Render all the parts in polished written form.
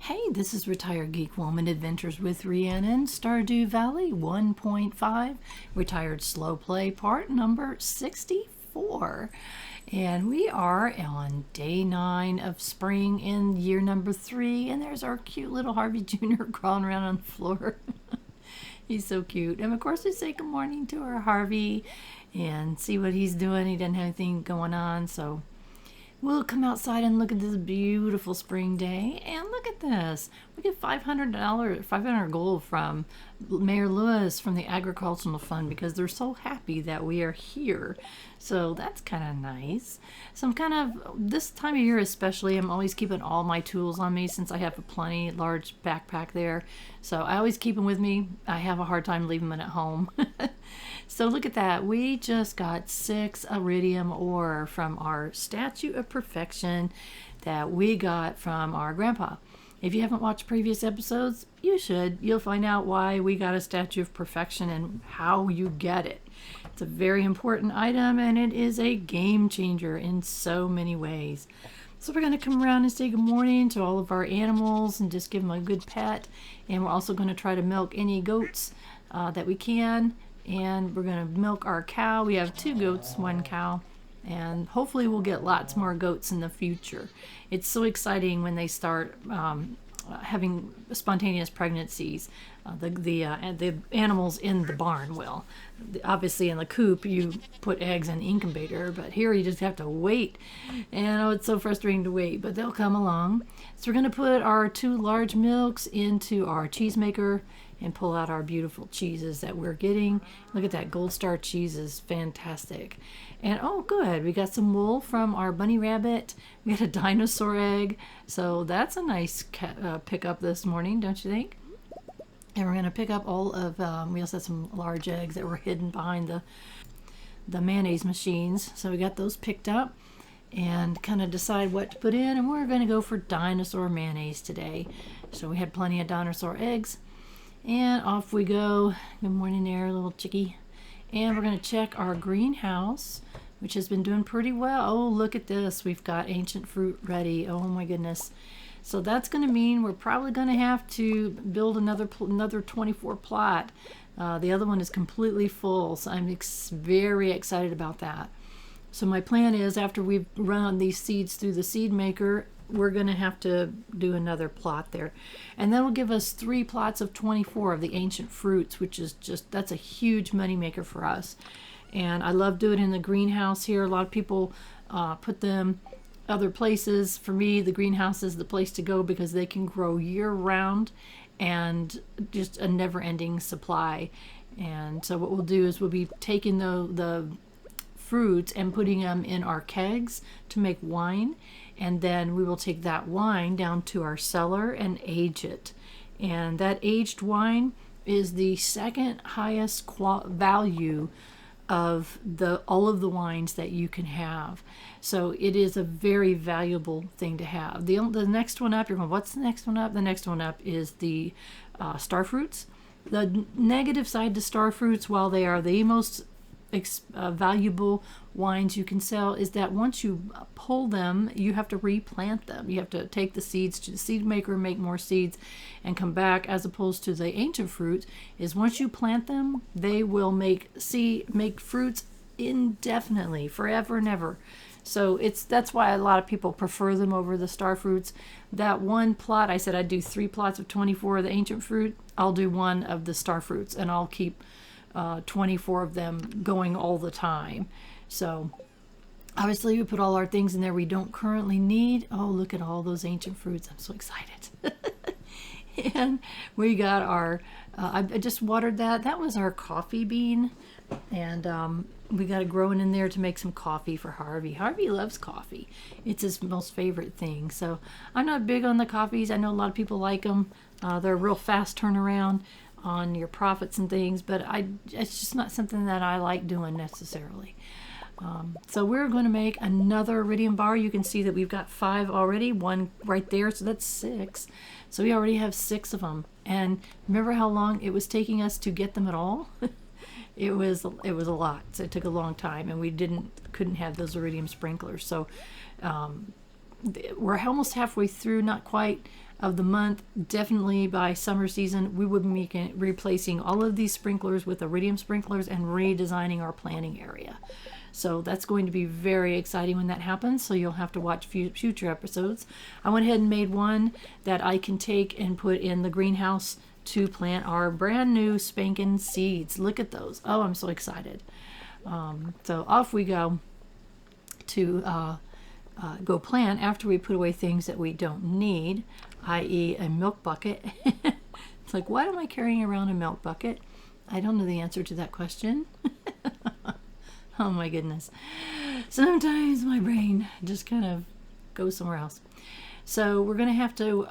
Hey, this is Retired Geek Woman Adventures with Rhiannon, Stardew Valley 1.5, Retired Slow Play part number 64. And we are on day 9 of spring in year number 3, and there's our cute little Harvey Jr. crawling around on the floor. He's so cute. And of course, we say good morning to our Harvey and see what he's doing. He doesn't have anything going on, so we'll come outside and look at this beautiful spring day. And look at this. We get $500 gold from Mayor Lewis from the Agricultural Fund because they're so happy that we are here. So that's kind of nice. So I'm kind of, this time of year especially, I'm always keeping all my tools on me since I have a plenty large backpack there. So I always keep them with me. I have a hard time leaving them at home. So look at that. We just got 6 iridium ore from our Statue of Perfection that we got from our grandpa. If you haven't watched previous episodes, you should. You'll find out why we got a Statue of Perfection and how you get it. It's a very important item and it is a game changer in so many ways. So we're going to come around and say good morning to all of our animals and just give them a good pet. And we're also going to try to milk any goats that we can. And we're going to milk our cow. We have 2 goats, 1 cow. And hopefully we'll get lots more goats in the future. It's so exciting when they start having spontaneous pregnancies. The animals in the barn will. Obviously in the coop you put eggs in the incubator, but here you just have to wait. And oh, it's so frustrating to wait, but they'll come along. So we're going to put our 2 large milks into our cheese maker and pull out our beautiful cheeses that we're getting. Look at that, Gold Star cheese is fantastic. And oh good, we got some wool from our bunny rabbit. We got a dinosaur egg. So that's a nice pickup this morning, don't you think? And we're going to pick up all of, we also had some large eggs that were hidden behind the mayonnaise machines. So we got those picked up and kind of decide what to put in. And we're going to go for dinosaur mayonnaise today. So we had plenty of dinosaur eggs. And off we go. Good morning there, little chickie. And we're going to check our greenhouse, which has been doing pretty well. Oh, look at this. We've got ancient fruit ready. Oh my goodness. So that's going to mean we're probably going to have to build another 24 plot. The other one is completely full, so I'm very excited about that. So my plan is after we've run these seeds through the seed maker, we're going to have to do another plot there. And that will give us 3 plots of 24 of the ancient fruits, which is just, that's a huge money maker for us. And I love doing it in the greenhouse here. A lot of people put them other places. For me, the greenhouse is the place to go because they can grow year-round and just a never-ending supply. And so what we'll do is we'll be taking the fruits and putting them in our kegs to make wine, and then we will take that wine down to our cellar and age it. And that aged wine is the second highest value of all of the wines that you can have. So it is a very valuable thing to have. The next one up, you're going, what's the next one up? The next one up is the star fruits. The negative side to star fruits, while they are the most valuable wines you can sell, is that once you pull them, you have to replant them. You have to take the seeds to the seed maker, make more seeds, and come back. As opposed to the ancient fruits, is once you plant them, they will make fruits indefinitely, forever and ever. So that's why a lot of people prefer them over the star fruits. That one plot, I said I'd do 3 plots of 24 of the ancient fruit. I'll do 1 of the star fruits, and I'll keep 24 of them going all the time. So obviously we put all our things in there we don't currently need. Oh, look at all those ancient fruits. I'm so excited. And we got our, I just watered that. That was our coffee bean. And we got it growing in there to make some coffee for Harvey. Harvey loves coffee. It's his most favorite thing. So I'm not big on the coffees. I know a lot of people like them. They're a real fast turnaround on your profits and things, but it's just not something that I like doing necessarily. So we're going to make another iridium bar. You can see that we've got 5 already, 1 right there, so that's 6. So we already have 6 of them. And remember how long it was taking us to get them at all? It was a lot. So it took a long time, and we couldn't have those iridium sprinklers. So we're almost halfway through, not quite. of the month, definitely by summer season, we would be replacing all of these sprinklers with iridium sprinklers and redesigning our planting area. So that's going to be very exciting when that happens. So you'll have to watch future episodes. I went ahead and made one that I can take and put in the greenhouse to plant our brand new spanking seeds. Look at those. Oh, I'm so excited. So off we go to go plant after we put away things that we don't need, i.e. a milk bucket. It's like, why am I carrying around a milk bucket? I don't know the answer to that question. Oh my goodness. Sometimes my brain just kind of goes somewhere else. So we're going to have to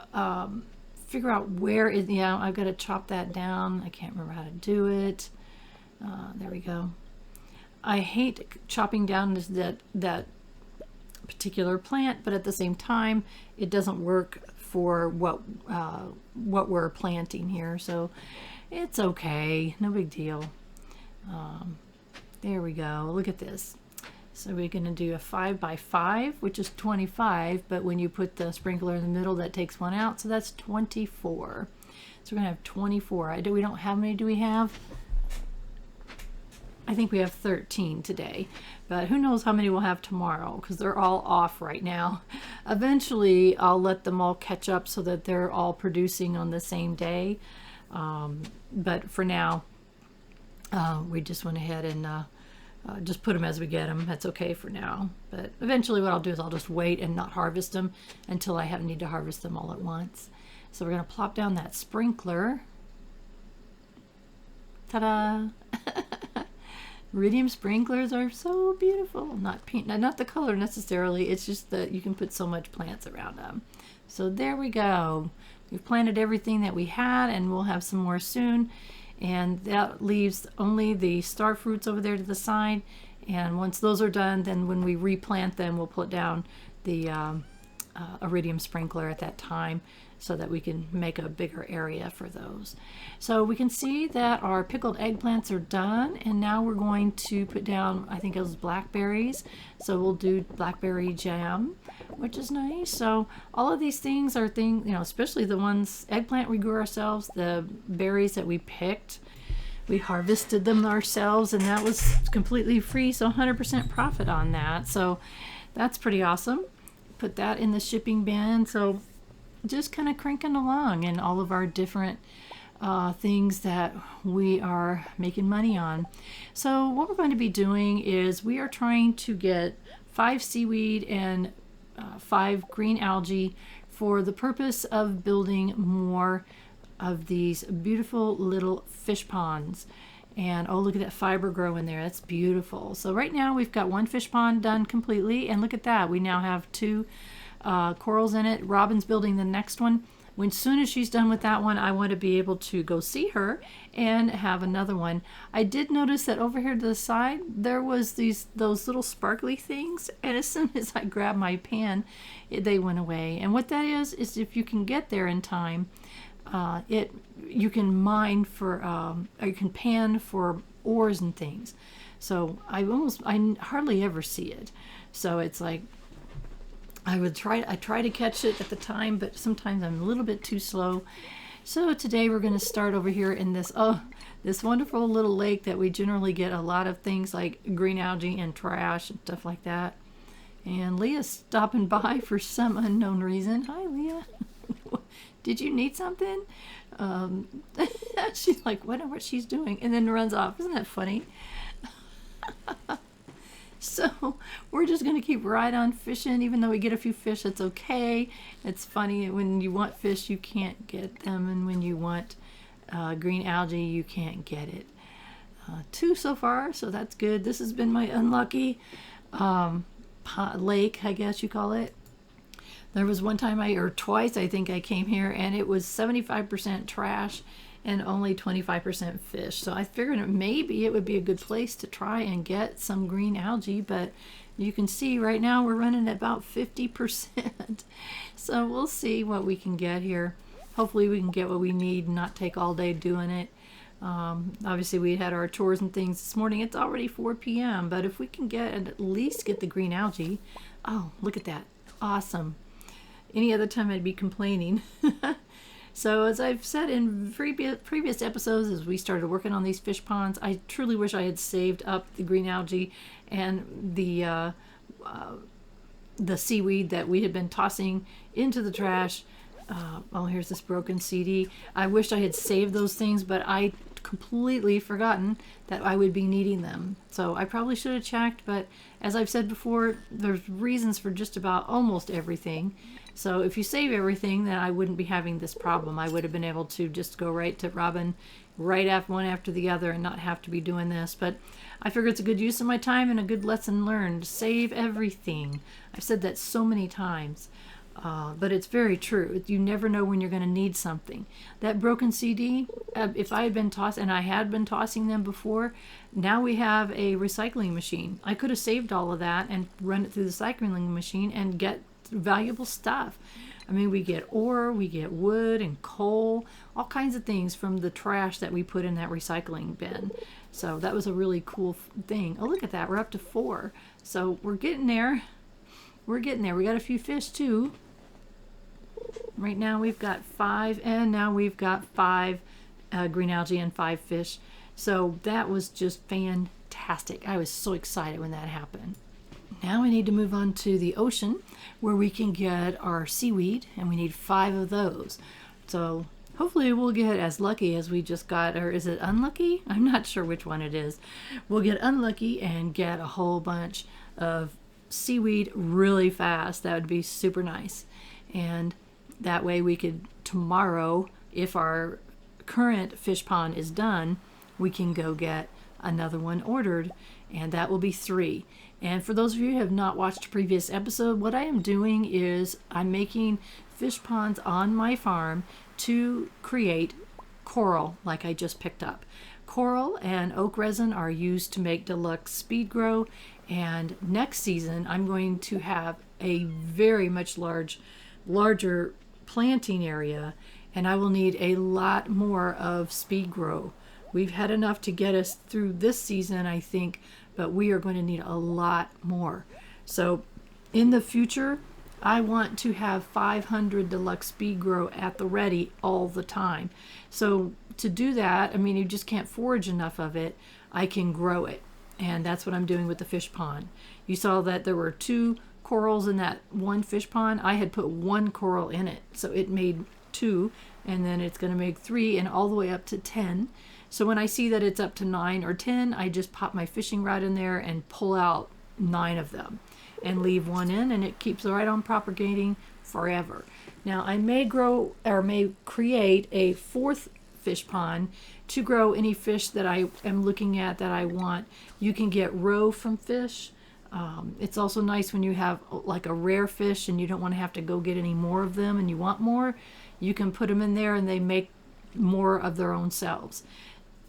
figure out where is, yeah, I've got to chop that down. I can't remember how to do it. There we go. I hate chopping down that particular plant, but at the same time, it doesn't work for what we're planting here. So it's okay. No big deal. There we go. Look at this. So we're going to do a 5 by 5, which is 25, but when you put the sprinkler in the middle, that takes one out, so that's 24. So we're going to have 24. We don't, how many do we have? I think we have 13 today, but who knows how many we'll have tomorrow, because they're all off right now. Eventually, I'll let them all catch up so that they're all producing on the same day, but for now, we just went ahead and just put them as we get them. That's okay for now. But eventually what I'll do is I'll just wait and not harvest them until I need to harvest them all at once. So we're going to plop down that sprinkler. Ta-da! Iridium sprinklers are so beautiful. Not pink, not the color necessarily. It's just that you can put so much plants around them. So there we go. We've planted everything that we had, and we'll have some more soon. And that leaves only the star fruits over there to the side. And once those are done, then when we replant them, we'll put down the iridium sprinkler at that time so that we can make a bigger area for those. So we can see that our pickled eggplants are done, and now we're going to put down, I think it was blackberries. So we'll do blackberry jam, which is nice. So all of these things are things, you know, especially the ones, eggplant we grew ourselves, the berries that we picked, we harvested them ourselves, and that was completely free, so 100% profit on that. So that's pretty awesome. Put that in the shipping bin. So just kind of cranking along in all of our different things that we are making money on. So what we're going to be doing is we are trying to get 5 seaweed and 5 green algae for the purpose of building more of these beautiful little fish ponds. And oh, look at that fiber grow in there. That's beautiful. So right now we've got 1 fish pond done completely, and look at that. We now have 2 corals in it. Robin's building the next one. When soon as she's done with that one, I want to be able to go see her and have another one. I did notice that over here to the side there was those little sparkly things, and as soon as I grabbed my pan, they went away. And what that is if you can get there in time, you can mine for or you can pan for ores and things. So I hardly ever see it. So it's like I try to catch it at the time, but sometimes I'm a little bit too slow. So today we're going to start over here in this wonderful little lake that we generally get a lot of things like green algae and trash and stuff like that. And Leah's stopping by for some unknown reason. Hi, Leah. Did you need something? She's like, wonder what she's doing, and then runs off. Isn't that funny? So we're just going to keep right on fishing. Even though we get a few fish, it's okay. It's funny, when you want fish, you can't get them, and when you want green algae, you can't get it. 2 so far, so that's good. This has been my unlucky lake, I guess you call it. There was one time or twice I think I came here, and it was 75% trash and only 25% fish. So I figured maybe it would be a good place to try and get some green algae, but you can see right now we're running at about 50%. So we'll see what we can get here. Hopefully we can get what we need and not take all day doing it. Obviously we had our chores and things this morning. It's already 4 p.m. But if we can at least get the green algae. Oh, look at that. Awesome. Any other time I'd be complaining. So as I've said in previous episodes, as we started working on these fish ponds, I truly wish I had saved up the green algae and the seaweed that we had been tossing into the trash. Oh, here's this broken CD. I wished I had saved those things, but I completely forgotten that I would be needing them. So I probably should have checked, but as I've said before, there's reasons for just about almost everything. So if you save everything, then I wouldn't be having this problem. I would have been able to just go right to Robin right after one after the other and not have to be doing this. But I figure it's a good use of my time and a good lesson learned. Save everything. I've said that so many times. But it's very true. You never know when you're going to need something. That broken CD, if I had been tossing, and I had been tossing them before, now we have a recycling machine. I could have saved all of that and run it through the recycling machine and get valuable stuff. I mean, we get ore, we get wood and coal, all kinds of things from the trash that we put in that recycling bin. So that was a really cool thing. Oh, look at that. We're up to 4. So we're getting there. We're getting there. We got a few fish too. Right now we've got 5, and now we've got 5 green algae and 5 fish. So that was just fantastic. I was so excited when that happened. Now we need to move on to the ocean where we can get our seaweed, and we need 5 of those. So hopefully we'll get as lucky as we just got, or is it unlucky? I'm not sure which one it is. We'll get unlucky and get a whole bunch of seaweed really fast. That would be super nice. And that way we could tomorrow, if our current fish pond is done, we can go get another one ordered, and that will be 3. And for those of you who have not watched a previous episode, what I am doing is I'm making fish ponds on my farm to create coral, like I just picked up. Coral and oak resin are used to make deluxe speed grow, and next season I'm going to have a very much larger planting area, and I will need a lot more of speed grow. We've had enough to get us through this season, I think, but we are going to need a lot more. So in the future, I want to have 500 deluxe speed grow at the ready all the time. So to do that, I mean, you just can't forage enough of it. I can grow it, and that's what I'm doing with the fish pond. You saw that there were 2 corals in that one fish pond. I had put 1 coral in it, so it made 2, and then it's going to make 3 and all the way up to 10. So when I see that it's up to 9 or 10, I just pop my fishing rod in there and pull out 9 of them and leave 1 in, and it keeps right on propagating forever. Now I may create a 4th fish pond to grow any fish that I am looking at that I want. You can get roe from fish. It's also nice when you have like a rare fish and you don't want to have to go get any more of them and you want more. You can put them in there and they make more of their own selves.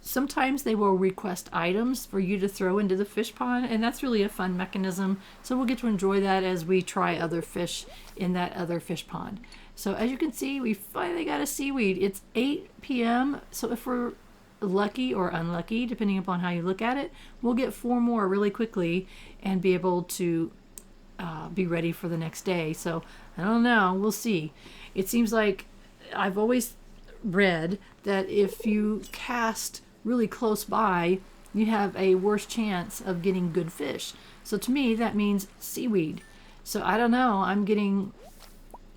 Sometimes they will request items for you to throw into the fish pond, and that's really a fun mechanism. So we'll get to enjoy that as we try other fish in that other fish pond. So as you can see, we finally got a seaweed. It's 8 p.m. So if we're lucky or unlucky, depending upon how you look at it, we'll get 4 more really quickly and be able to be ready for the next day. So I don't know. We'll see. It seems like I've always read that if you cast really close by, you have a worse chance of getting good fish. So to me, that means seaweed. So I don't know. I'm getting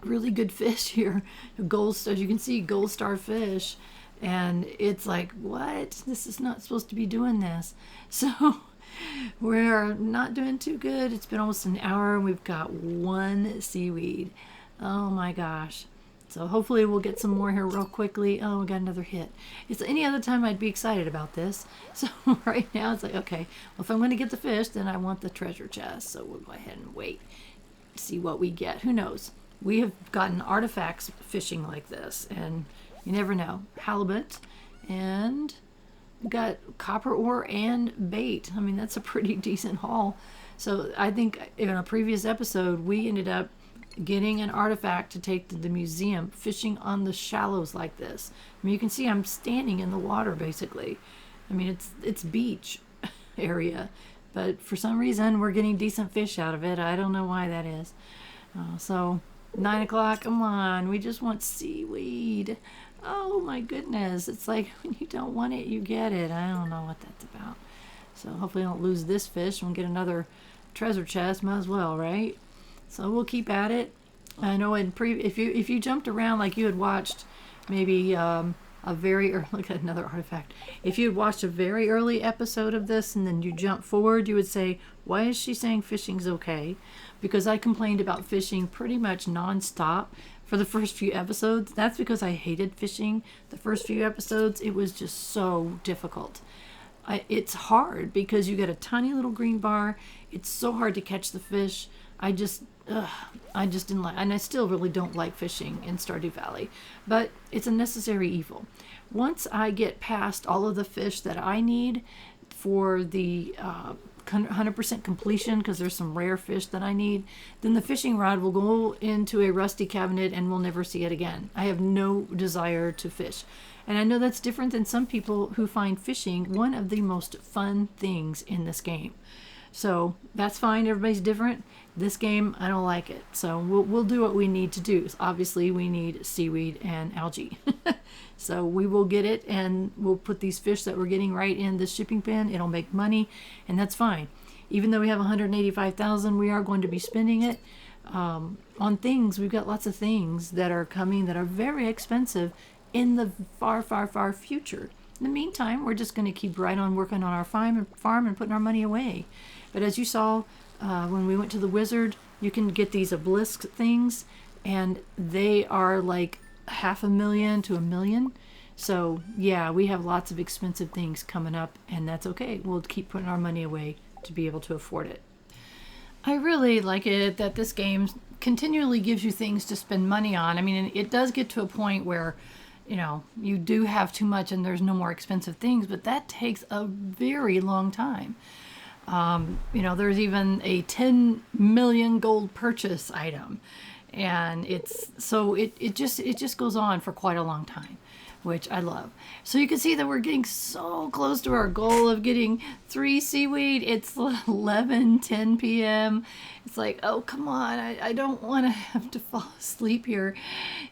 really good fish here. As you can see, gold star fish. And it's like, what? This is not supposed to be doing this. So we're not doing too good. It's been almost an hour and we've got 1 seaweed. Oh my gosh. So hopefully we'll get some more here real quickly. Oh, we got another hit. It's any other time I'd be excited about this. So right now it's like, okay, well, if I'm going to get the fish, then I want the treasure chest. So we'll go ahead and wait, see what we get. Who knows? We have gotten artifacts fishing like this, and you never know. Halibut, and we got copper ore and bait. I mean, that's a pretty decent haul. So I think in a previous episode, we ended up getting an artifact to take to the museum, fishing on the shallows like this. I mean, you can see I'm standing in the water basically. I mean, it's beach area, but for some reason we're getting decent fish out of it. I don't know why that is. So 9 o'clock, come on. We just want seaweed. Oh my goodness. It's like when you don't want it, you get it. I don't know what that's about. So hopefully I don't lose this fish and we'll get another treasure chest. Might as well, right? So we'll keep at it. I know if you jumped around like you had watched maybe a very early, look at another artifact. If you had watched a very early episode of this and then you jump forward, you would say, why is she saying fishing's okay? Because I complained about fishing pretty much nonstop for the first few episodes. That's because I hated fishing the first few episodes. It was just so difficult. It's hard because you get a tiny little green bar. It's so hard to catch the fish. I just didn't like, and I still really don't like fishing in Stardew Valley, but it's a necessary evil. Once I get past all of the fish that I need for the 100% completion, because there's some rare fish that I need, then the fishing rod will go into a rusty cabinet and we'll never see it again. I have no desire to fish. And I know that's different than some people who find fishing one of the most fun things in this game. So that's fine. Everybody's different. This game, I don't like it. So we'll do what we need to do. Obviously, we need seaweed and algae. So we will get it, and we'll put these fish that we're getting right in the shipping bin. It'll make money, and that's fine. Even though we have 185,000, we are going to be spending it on things. We've got lots of things that are coming that are very expensive in the far, far, far future. In the meantime, we're just going to keep right on working on our farm and putting our money away. But as you saw when we went to the wizard, you can get these obelisk things, and they are like $500,000 to $1 million. So yeah, we have lots of expensive things coming up, and that's okay. We'll keep putting our money away to be able to afford it. I really like it that this game continually gives you things to spend money on. I mean, it does get to a point where you do have too much and there's no more expensive things, but that takes a very long time. There's even a 10 million gold purchase item, and it just goes on for quite a long time, which I love. So you can see that we're getting so close to our goal of getting 3 seaweed. It's 11:10 p.m. It's like, oh, come on. I don't want to have to fall asleep here,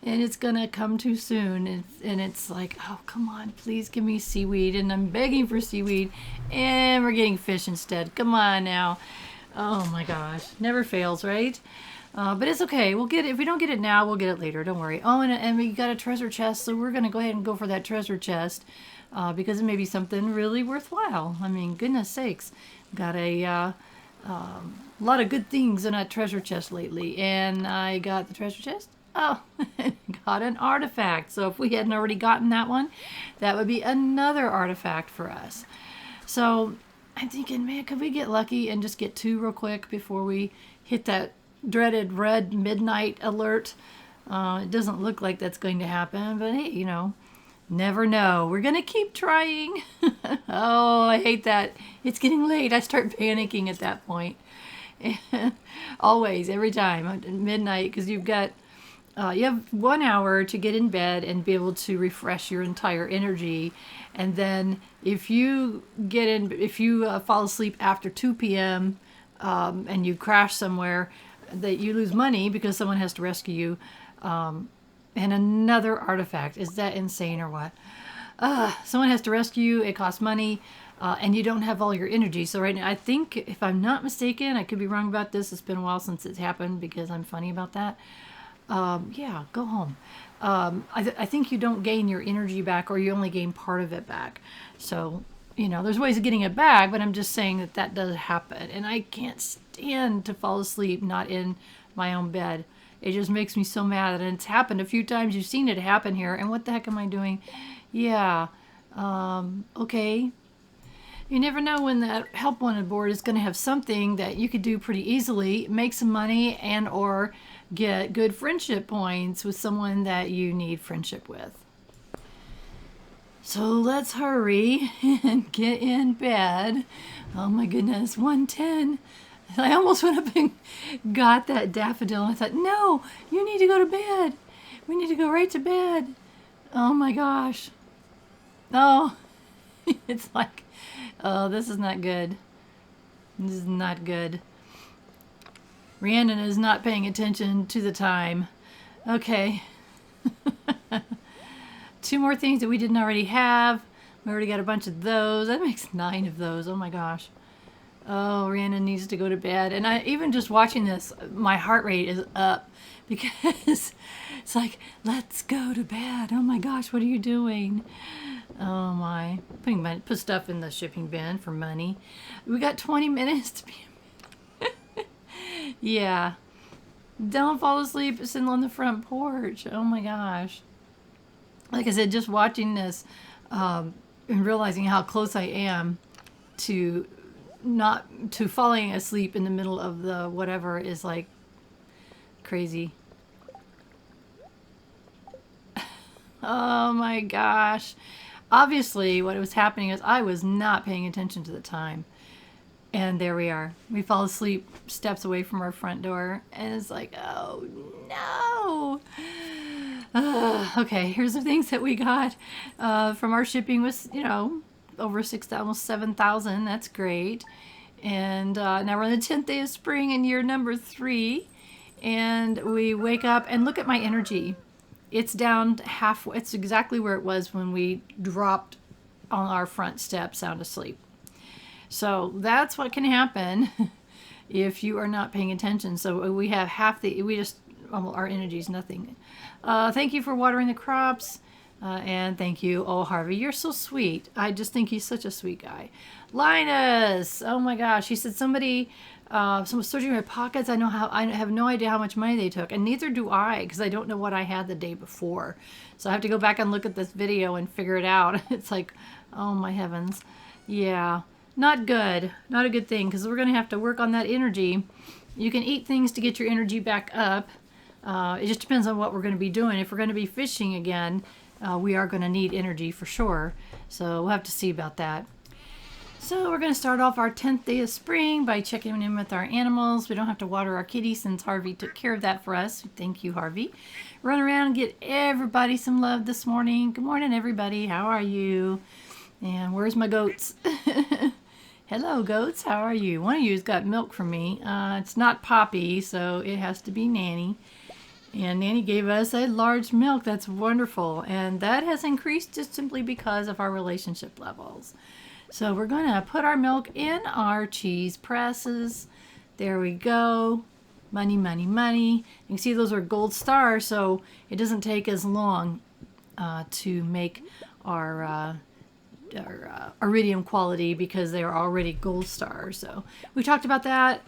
and it's going to come too soon. And it's like, oh, come on, please give me seaweed. And I'm begging for seaweed, and we're getting fish instead. Come on now. Oh, my gosh. Never fails, right? But it's okay. We'll get it. If we don't get it now, we'll get it later. Don't worry. Oh, and we got a treasure chest, so we're going to go ahead and go for that treasure chest because it may be something really worthwhile. I mean, goodness sakes. Got a lot of good things in that treasure chest lately. And I got the treasure chest. Oh, got an artifact. So if we hadn't already gotten that one, that would be another artifact for us. So I'm thinking, man, could we get lucky and just get 2 real quick before we hit that dreaded red midnight alert? It doesn't look like that's going to happen, but hey, never know. We're going to keep trying. Oh, I hate that. It's getting late. I start panicking at that point. Always, every time at midnight, because you have 1 hour to get in bed and be able to refresh your entire energy. And then if you fall asleep after 2 p.m. And you crash somewhere, that you lose money because someone has to rescue you, and another artifact. Is that insane or what? Someone has to rescue you. It costs money, and you don't have all your energy. So right now, I think, if I'm not mistaken, I could be wrong about this. It's been a while since it's happened because I'm funny about that. Yeah, go home. I think you don't gain your energy back, or you only gain part of it back. So there's ways of getting it back, but I'm just saying that does happen. And I can't stand to fall asleep not in my own bed. It just makes me so mad. And it's happened a few times. You've seen it happen here. And what the heck am I doing? Yeah. Okay. You never know when that help wanted board is going to have something that you could do pretty easily, make some money, and or get good friendship points with someone that you need friendship with. So let's hurry and get in bed. Oh my goodness, 1:10. I almost went up and got that daffodil. I thought, no, you need to go to bed. We need to go right to bed. Oh my gosh. Oh, it's like, oh, this is not good. This is not good. Rhiannon is not paying attention to the time. Okay. Two more things that we didn't already have. We already got a bunch of those. That makes 9 of those. Oh my gosh. Oh, Rhiannon needs to go to bed. And I even just watching this, my heart rate is up because it's like, let's go to bed. Oh my gosh, what are you doing? Oh my. Put stuff in the shipping bin for money. We got 20 minutes to be. Yeah. Don't fall asleep sitting on the front porch. Oh my gosh. Like I said, just watching this and realizing how close I am to not to falling asleep in the middle of the whatever is like crazy. Oh my gosh. Obviously, what was happening is I was not paying attention to the time. And there we are. We fall asleep steps away from our front door. And it's like, oh no. Okay, here's the things that we got from our shipping was, over 6,000, almost 7,000. That's great. And now we're on the 10th day of spring in year number 3. And we wake up and look at my energy. It's down half. It's exactly where it was when we dropped on our front step sound asleep. So that's what can happen if you are not paying attention. So we have our energy is nothing. Thank you for watering the crops. And thank you. Oh, Harvey, you're so sweet. I just think he's such a sweet guy. Linus, oh my gosh. He said someone was searching my pockets. I have no idea how much money they took. And neither do I, because I don't know what I had the day before. So I have to go back and look at this video and figure it out. It's like, oh my heavens. Yeah. Not good. Not a good thing, because we're going to have to work on that energy. You can eat things to get your energy back up. It just depends on what we're going to be doing. If we're going to be fishing again, we are going to need energy for sure. So we'll have to see about that. So we're going to start off our 10th day of spring by checking in with our animals. We don't have to water our kitty since Harvey took care of that for us. Thank you, Harvey. Run around and get everybody some love this morning. Good morning, everybody. How are you? And where's my goats? Hello, goats. How are you? One of you's got milk from me. It's not Poppy, so it has to be Nanny. And Nanny gave us a large milk. That's wonderful. And that has increased just simply because of our relationship levels. So we're going to put our milk in our cheese presses. There we go. Money, money, money. You can see those are gold stars, so it doesn't take as long to make our iridium quality because they are already gold stars. So we talked about that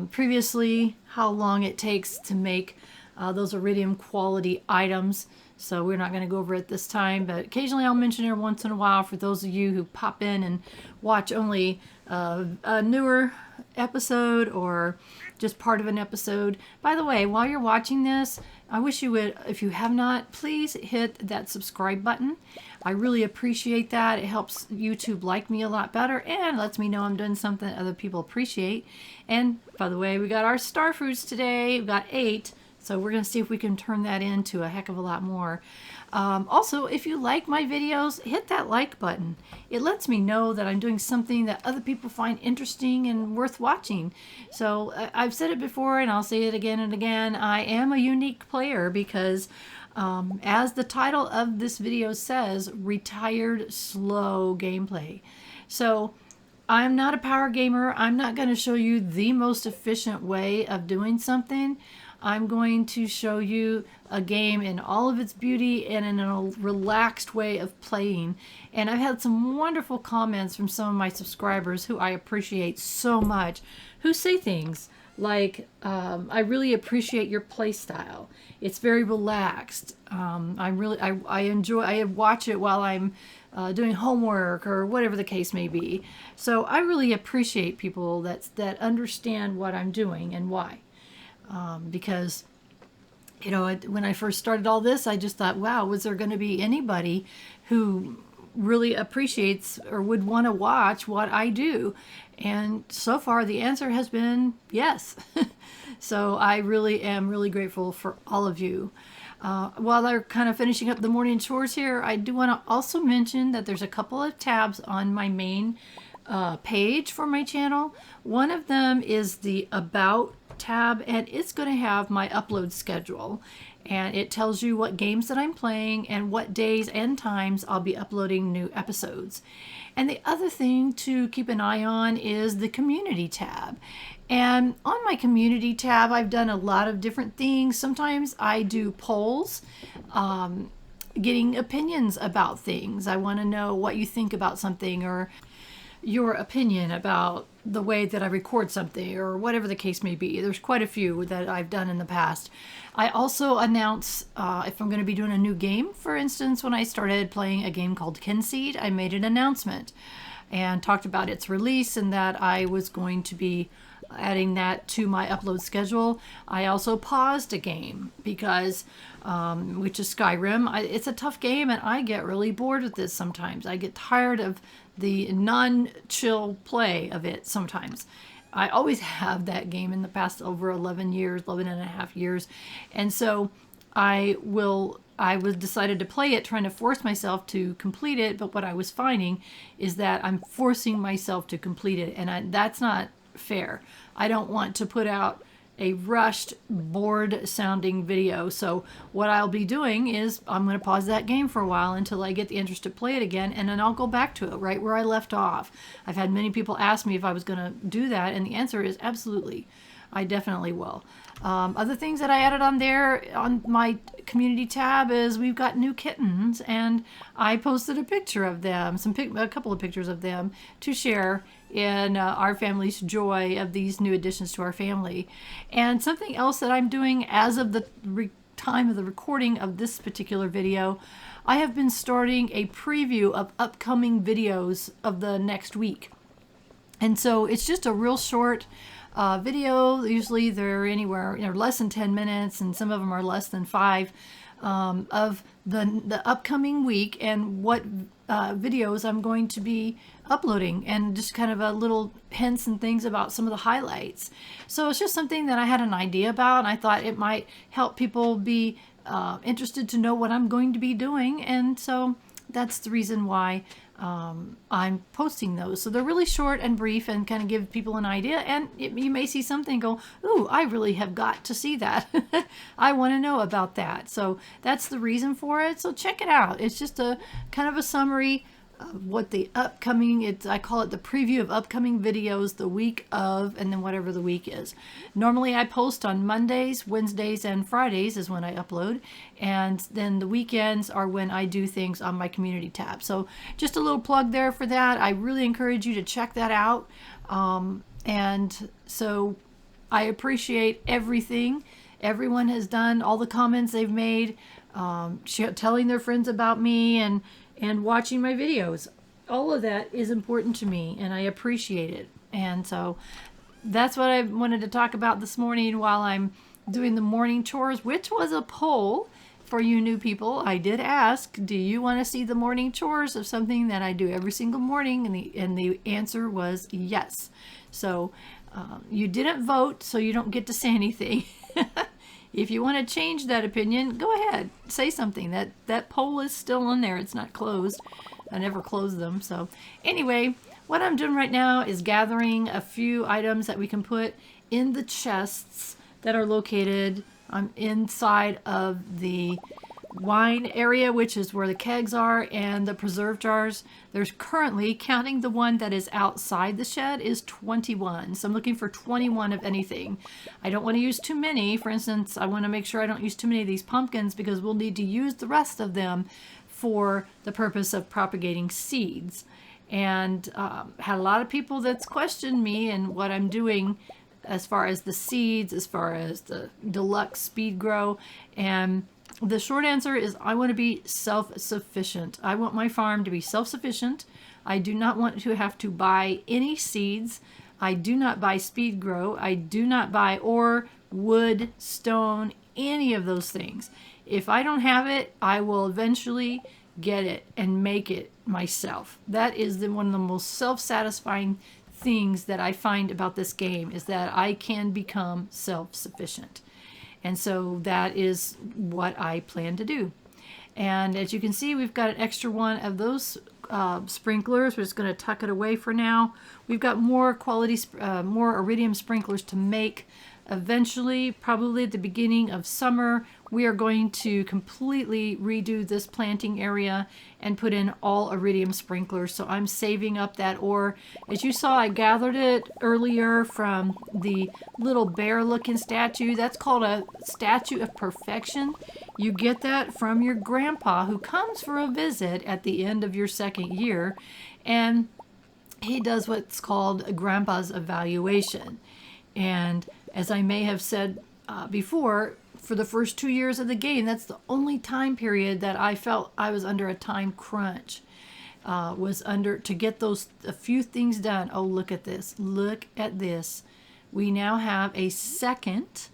previously, how long it takes to make those iridium quality items. So we're not going to go over it this time, but occasionally I'll mention it once in a while for those of you who pop in and watch only a newer episode or just part of an episode. By the way, while you're watching this, I wish you would, if you have not, please hit that subscribe button. I really appreciate that. It helps YouTube like me a lot better and lets me know I'm doing something that other people appreciate. And by the way, we got our star fruits today. We got 8. So we're going to see if we can turn that into a heck of a lot more. Also, if you like my videos, hit that like button. It lets me know that I'm doing something that other people find interesting and worth watching. So I've said it before and I'll say it again and again. I am a unique player because as the title of this video says, retired slow gameplay. So I'm not a power gamer. I'm not going to show you the most efficient way of doing something. I'm going to show you a game in all of its beauty and in a relaxed way of playing. And I've had some wonderful comments from some of my subscribers who I appreciate so much, who say things like, I really appreciate your play style. It's very relaxed. I enjoy, I watch it while I'm doing homework or whatever the case may be. So I really appreciate people that understand what I'm doing and why. Because, when I first started all this, I just thought, wow, was there going to be anybody who really appreciates or would want to watch what I do? And so far, the answer has been yes. So I really am really grateful for all of you. While they're kind of finishing up the morning chores here, I do want to also mention that there's a couple of tabs on my main page for my channel. One of them is the About tab, and it's going to have my upload schedule. and it tells you what games that I'm playing and what days and times I'll be uploading new episodes. And the other thing to keep an eye on is the community tab. And on my community tab, I've done a lot of different things. Sometimes I do polls, getting opinions about things. I want to know what you think about something, or your opinion about the way that I record something, or whatever the case may be. There's quite a few that I've done in the past. I also announce if I'm going to be doing a new game. For instance, when I started playing a game called Kinseed, I made an announcement and talked about its release and that I was going to be adding that to my upload schedule. I also paused a game because, which is Skyrim. It's a tough game and I get really bored with this sometimes. I get tired of the non-chill play of it sometimes. I always have that game in the past over 11 and a half years. And so I was decided to play it, trying to force myself to complete it. But what I was finding is that I'm forcing myself to complete it. And that's not fair. I don't want to put out a rushed, bored sounding video. So what I'll be doing is I'm going to pause that game for a while until I get the interest to play it again, and then I'll go back to it right where I left off. I've had many people ask me if I was going to do that, and the answer is absolutely. I definitely will. Other things that I added on there on my community tab is we've got new kittens, and I posted a picture of them, a couple of pictures of them to share in our family's joy of these new additions to our family. And something else that I'm doing as of the time of the recording of this particular video, I have been starting a preview of upcoming videos of the next week. And so it's just a real short video. Usually they're anywhere, less than 10 minutes, and some of them are less than 5, of the upcoming week and what videos I'm going to be uploading, and just kind of a little hints and things about some of the highlights. So it's just something that I had an idea about, and I thought it might help people be interested to know what I'm going to be doing. And so that's the reason why I'm posting those. So they're really short and brief and kind of give people an idea. And you may see something and go, ooh, I really have got to see that. I want to know about that. So that's the reason for it. So check it out. It's just a kind of a summary of what the upcoming, I call it the preview of upcoming videos the week of, and then whatever the week is. Normally I post on Mondays, Wednesdays, and Fridays is when I upload, and then the weekends are when I do things on my community tab. So just a little plug there for that. I really encourage you to check that out. And so I appreciate everything everyone has done, all the comments they've made, telling their friends about me, and watching my videos. All of that is important to me, and I appreciate it. And so that's what I wanted to talk about this morning while I'm doing the morning chores, which was a poll for you new people. I did ask, do you want to see the morning chores of something that I do every single morning? And the answer was yes. So you didn't vote, so you don't get to say anything. If you want to change that opinion, go ahead, say something. That poll is still in there. It's not closed. I never close them. So anyway, what I'm doing right now is gathering a few items that we can put in the chests that are located inside of the wine area, which is where the kegs are, and the preserve jars. There's currently, counting the one that is outside the shed, is 21. So I'm looking for 21 of anything. I don't want to use too many. For instance, I want to make sure I don't use too many of these pumpkins, because we'll need to use the rest of them for the purpose of propagating seeds. And had a lot of people that's questioned me and what I'm doing as far as the seeds, as far as the deluxe speed grow. And the short answer is I want to be self-sufficient. I want my farm to be self-sufficient. I do not want to have to buy any seeds. I do not buy speed grow. I do not buy ore, wood, stone, any of those things. If I don't have it, I will eventually get it and make it myself. That is one of the most self-satisfying things that I find about this game, is that I can become self-sufficient. And so that is what I plan to do. And as you can see, we've got an extra one of those sprinklers. We're just going to tuck it away for now. We've got more more iridium sprinklers to make. Eventually, probably at the beginning of summer, we are going to completely redo this planting area and put in all iridium sprinklers. So I'm saving up that ore. As you saw, I gathered it earlier from the little bear looking statue. That's called a statue of perfection. You get that from your grandpa, who comes for a visit at the end of your second year, and he does what's called a grandpa's evaluation. And as I may have said before, for the first 2 years of the game, that's the only time period that I felt I was under a time crunch. Was under to get a few things done. Oh, look at this. Look at this. We now have a second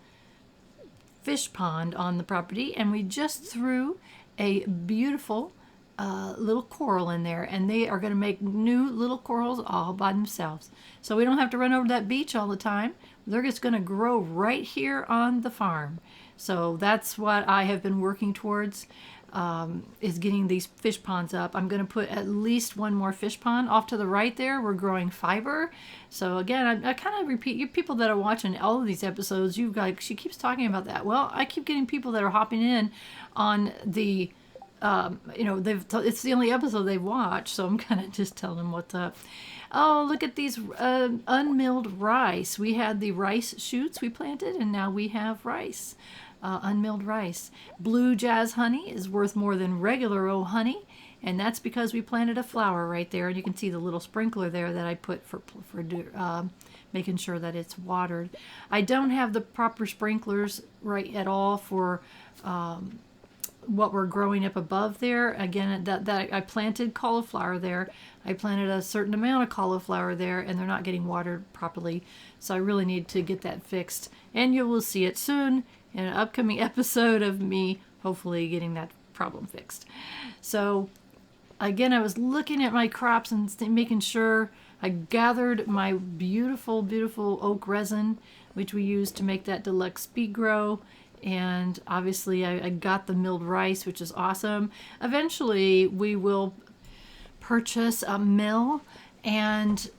fish pond on the property, and we just threw a beautiful little coral in there, and they are going to make new little corals all by themselves. So we don't have to run over to that beach all the time. They're just going to grow right here on the farm. So that's what I have been working towards, is getting these fish ponds up. I'm going to put at least one more fish pond off to the right there. We're growing fiber. So again, I kind of repeat, you people that are watching all of these episodes, you guys, she keeps talking about that. Well, I keep getting people that are hopping in on the it's the only episode they've watched, so I'm kind of just telling them what's up. Oh, look at these unmilled rice. We had the rice shoots we planted, and now we have rice, unmilled rice. Blue Jazz honey is worth more than regular old honey, and that's because we planted a flower right there, and you can see the little sprinkler there that I put for making sure that it's watered. I don't have the proper sprinklers right at all for what we're growing up above there. Again, that I planted cauliflower there. I planted a certain amount of cauliflower there, and they're not getting watered properly. So I really need to get that fixed. And you will see it soon in an upcoming episode of me hopefully getting that problem fixed. So again, I was looking at my crops and making sure I gathered my beautiful, beautiful oak resin, which we use to make that deluxe speed grow. And obviously I got the milled rice, which is awesome. Eventually we will purchase a mill, and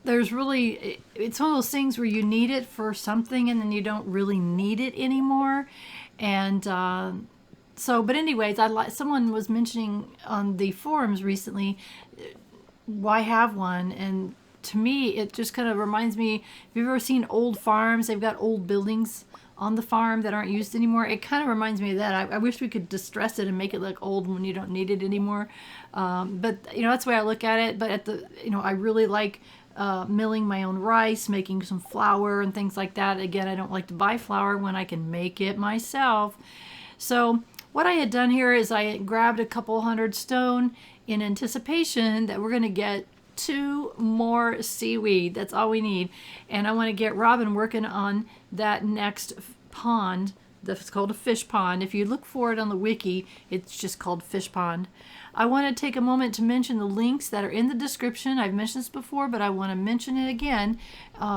there's really, it's one of those things where you need it for something and then you don't really need it anymore. And but anyways, someone was mentioning on the forums recently, why have one? And to me, it just kind of reminds me, if you've ever seen old farms, they've got old buildings on the farm that aren't used anymore. It kind of reminds me of that. I wish we could distress it and make it look old when you don't need it anymore. But that's the way I look at it. But I really like milling my own rice, making some flour and things like that. Again, I don't like to buy flour when I can make it myself. So what I had done here is I grabbed a couple hundred stone in anticipation that we're going to get 2 more seaweed. That's all we need. And I want to get Robin working on that next pond. That's called a fish pond. If you look for it on the wiki, it's just called fish pond. I want to take a moment to mention the links that are in the description. I've mentioned this before, but I want to mention it again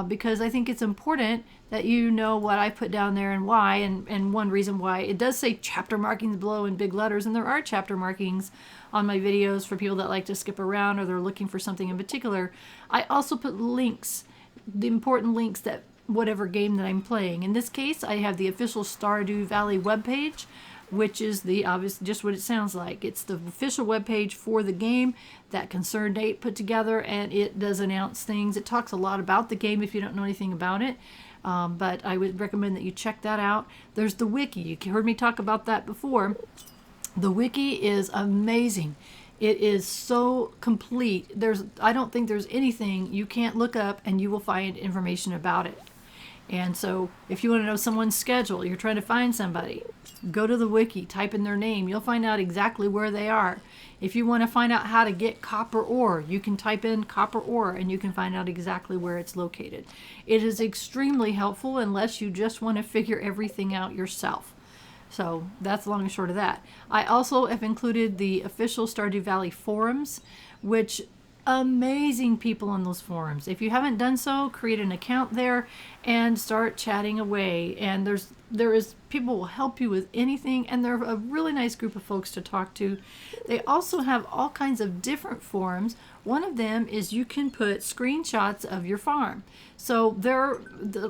because I think it's important that you know what I put down there and why. And one reason why, it does say chapter markings below in big letters, and there are chapter markings on my videos for people that like to skip around or they're looking for something in particular. I also put links, the important links that whatever game that I'm playing. In this case, I have the official Stardew Valley webpage, which is the obvious, just what it sounds like. It's the official webpage for the game that Concerned Ape put together, and it does announce things. It talks a lot about the game if you don't know anything about it. But I would recommend that you check that out. There's the wiki. You heard me talk about that before. The wiki is amazing. It is so complete. I don't think there's anything you can't look up and you will find information about it. And so if you want to know someone's schedule, you're trying to find somebody, go to the wiki, type in their name. You'll find out exactly where they are. If you want to find out how to get copper ore, you can type in copper ore and you can find out exactly where it's located. It is extremely helpful unless you just want to figure everything out yourself. So that's the long and short of that. I also have included the official Stardew Valley forums, which amazing people on those forums. If you haven't done so, create an account there and start chatting away. And there is people will help you with anything, and they're a really nice group of folks to talk to. They also have all kinds of different forums. One of them is you can put screenshots of your farm. So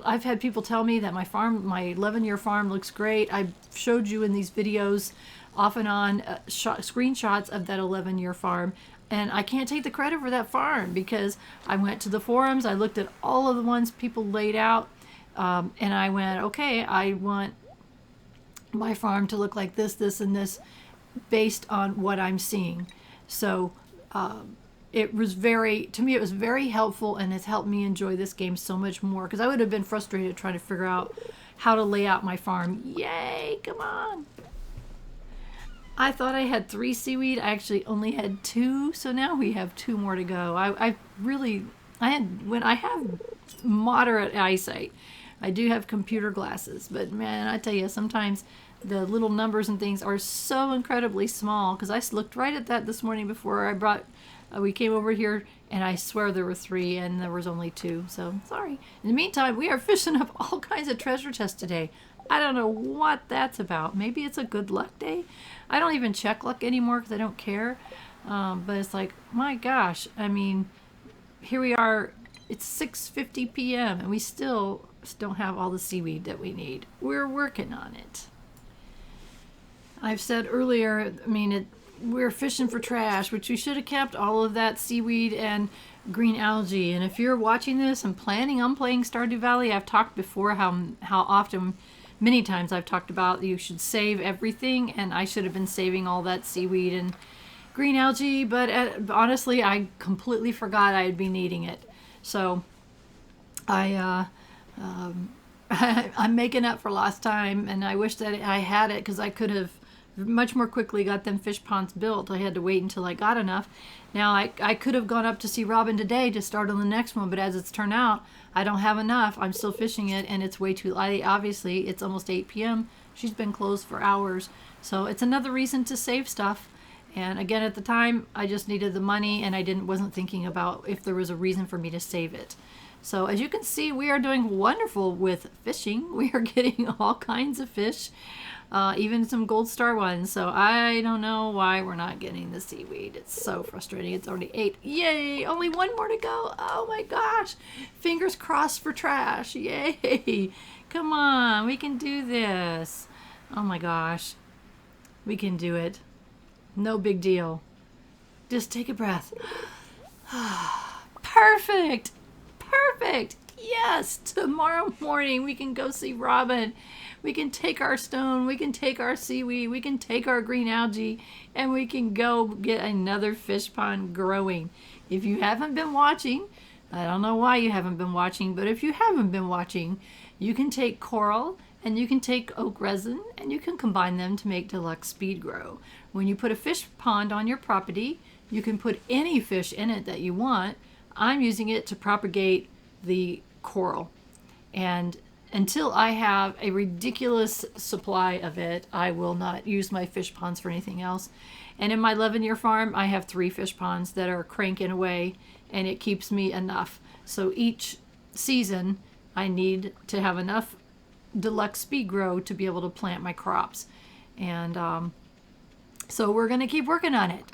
I've had people tell me that my 11-year farm looks great. I've showed you in these videos off and on screenshots of that 11-year farm. And I can't take the credit for that farm because I went to the forums, I looked at all of the ones people laid out, and I went, okay, I want my farm to look like this, this, and this based on what I'm seeing. So it was to me, it was very helpful, and it's helped me enjoy this game so much more because I would have been frustrated trying to figure out how to lay out my farm. Yay, come on. I thought I had 3 seaweed. I actually only had 2, so now we have 2 more to go. I have moderate eyesight. I do have computer glasses, but man, I tell you, sometimes the little numbers and things are so incredibly small because I looked right at that this morning before we came over here, and I swear there were 3 and there was only 2, so sorry. In the meantime, we are fishing up all kinds of treasure chests today. I don't know what that's about. Maybe it's a good luck day. I don't even check luck anymore because I don't care. But it's like, my gosh, I mean, here we are. It's 6:50 p.m. and we still don't have all the seaweed that we need. We're working on it. I've said earlier, I mean, we're fishing for trash, which we should have kept all of that seaweed and green algae. And if you're watching this and planning on playing Stardew Valley, I've talked before how often, many times I've talked about you should save everything, and I should have been saving all that seaweed and green algae, but honestly, I completely forgot I'd be needing it. So I'm making up for lost time, and I wish that I had it because I could have much more quickly got them fish ponds built. I had to wait until I got enough. Now I could have gone up to see Robin today to start on the next one, but as it's turned out, I don't have enough. I'm still fishing it, and it's way too late. Obviously, it's almost 8 p.m. She's been closed for hours. So it's another reason to save stuff. And again, at the time, I just needed the money, and I wasn't thinking about if there was a reason for me to save it. So as you can see, we are doing wonderful with fishing. We are getting all kinds of fish, even some gold star ones. So I don't know why we're not getting the seaweed. It's so frustrating. It's already 8. Yay! Only 1 more to go. Oh my gosh! Fingers crossed for trash. Yay! Come on, we can do this. Oh my gosh. We can do it. No big deal. Just take a breath. Perfect! Perfect! Yes! Tomorrow morning we can go see Robin. We can take our stone, we can take our seaweed, we can take our green algae, and we can go get another fish pond growing. If you haven't been watching, I don't know why you haven't been watching, but if you haven't been watching, you can take coral and you can take oak resin and you can combine them to make deluxe speed grow. When you put a fish pond on your property, you can put any fish in it that you want. I'm using it to propagate the coral, and until I have a ridiculous supply of it, I will not use my fish ponds for anything else. And in my 11-year farm, I have 3 fish ponds that are cranking away, and it keeps me enough. So each season, I need to have enough deluxe speed grow to be able to plant my crops. And so we're going to keep working on it.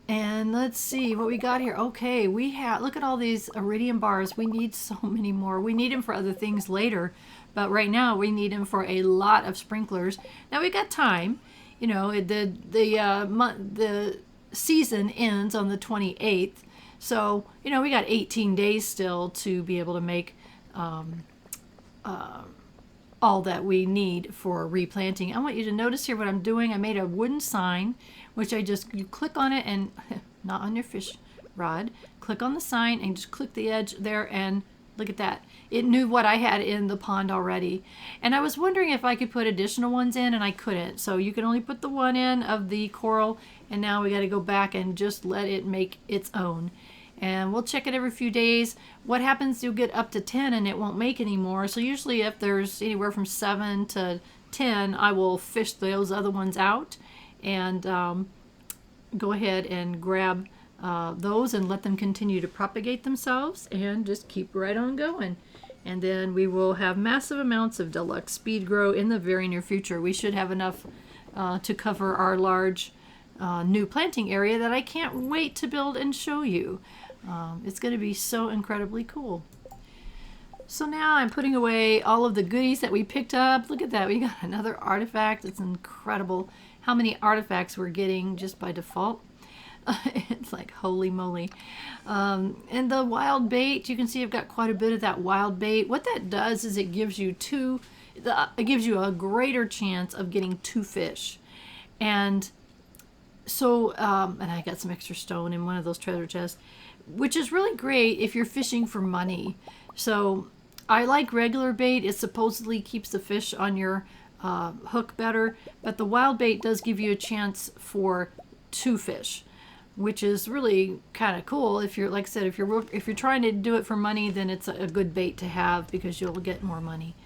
And let's see what we got here. Okay, we have, look at all these iridium bars. We need so many more. We need them for other things later, but right now we need them for a lot of sprinklers. Now we got time. You know, the season ends on the 28th, so you know we got 18 days still to be able to make all that we need for replanting. I want you to notice here what I'm doing. I made a wooden sign, which you click on it and not on your fish rod. Click on the sign and just click the edge there, and look at that. It knew what I had in the pond already. And I was wondering if I could put additional ones in, and I couldn't. So you can only put the one in of the coral, and now we got to go back and just let it make its own. And we'll check it every few days. What happens, you'll get up to 10 and it won't make any more. So usually if there's anywhere from 7 to 10, I will fish those other ones out and go ahead and grab those and let them continue to propagate themselves and just keep right on going. And then we will have massive amounts of deluxe speed grow in the very near future. We should have enough to cover our large new planting area that I can't wait to build and show you. It's going to be so incredibly cool. So now I'm putting away all of the goodies that we picked up. Look at that. We got another artifact. It's incredible how many artifacts we're getting just by default. It's like holy moly. And the wild bait, you can see I've got quite a bit of that wild bait. What that does is it gives you a greater chance of getting 2 fish. And so, and I got some extra stone in one of those treasure chests, which is really great if you're fishing for money. So I like regular bait. It supposedly keeps the fish on your hook better, but the wild bait does give you a chance for 2 fish, which is really kind of cool. If you're, like I said, if you're trying to do it for money, then it's a good bait to have because you'll get more money.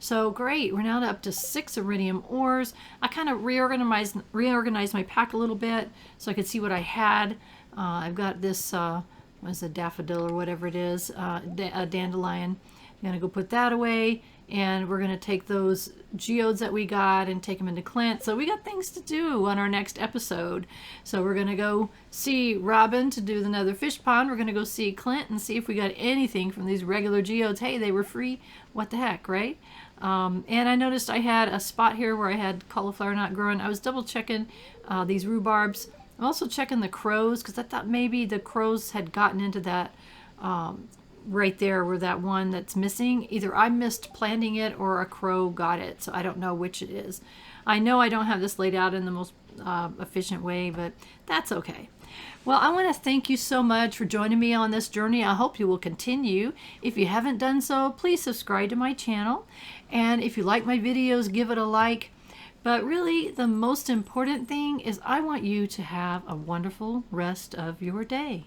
So great, we're now up to 6 iridium ores. I kind of reorganized my pack a little bit so I could see what I had. I've got this, what is a daffodil or whatever it is, a dandelion. I'm gonna go put that away, and we're gonna take those geodes that we got and take them into Clint. So we got things to do on our next episode. So we're gonna go see Robin to do another fish pond. We're gonna go see Clint and see if we got anything from these regular geodes. Hey, they were free. What the heck, right? And I noticed I had a spot here where I had cauliflower not growing. I was double checking these rhubarbs. I'm also checking the crows because I thought maybe the crows had gotten into that right there where that one that's missing. Either I missed planting it or a crow got it. So I don't know which it is. I know I don't have this laid out in the most efficient way, but that's okay. Well, I want to thank you so much for joining me on this journey. I hope you will continue. If you haven't done so, please subscribe to my channel. And if you like my videos, give it a like. But really, the most important thing is I want you to have a wonderful rest of your day.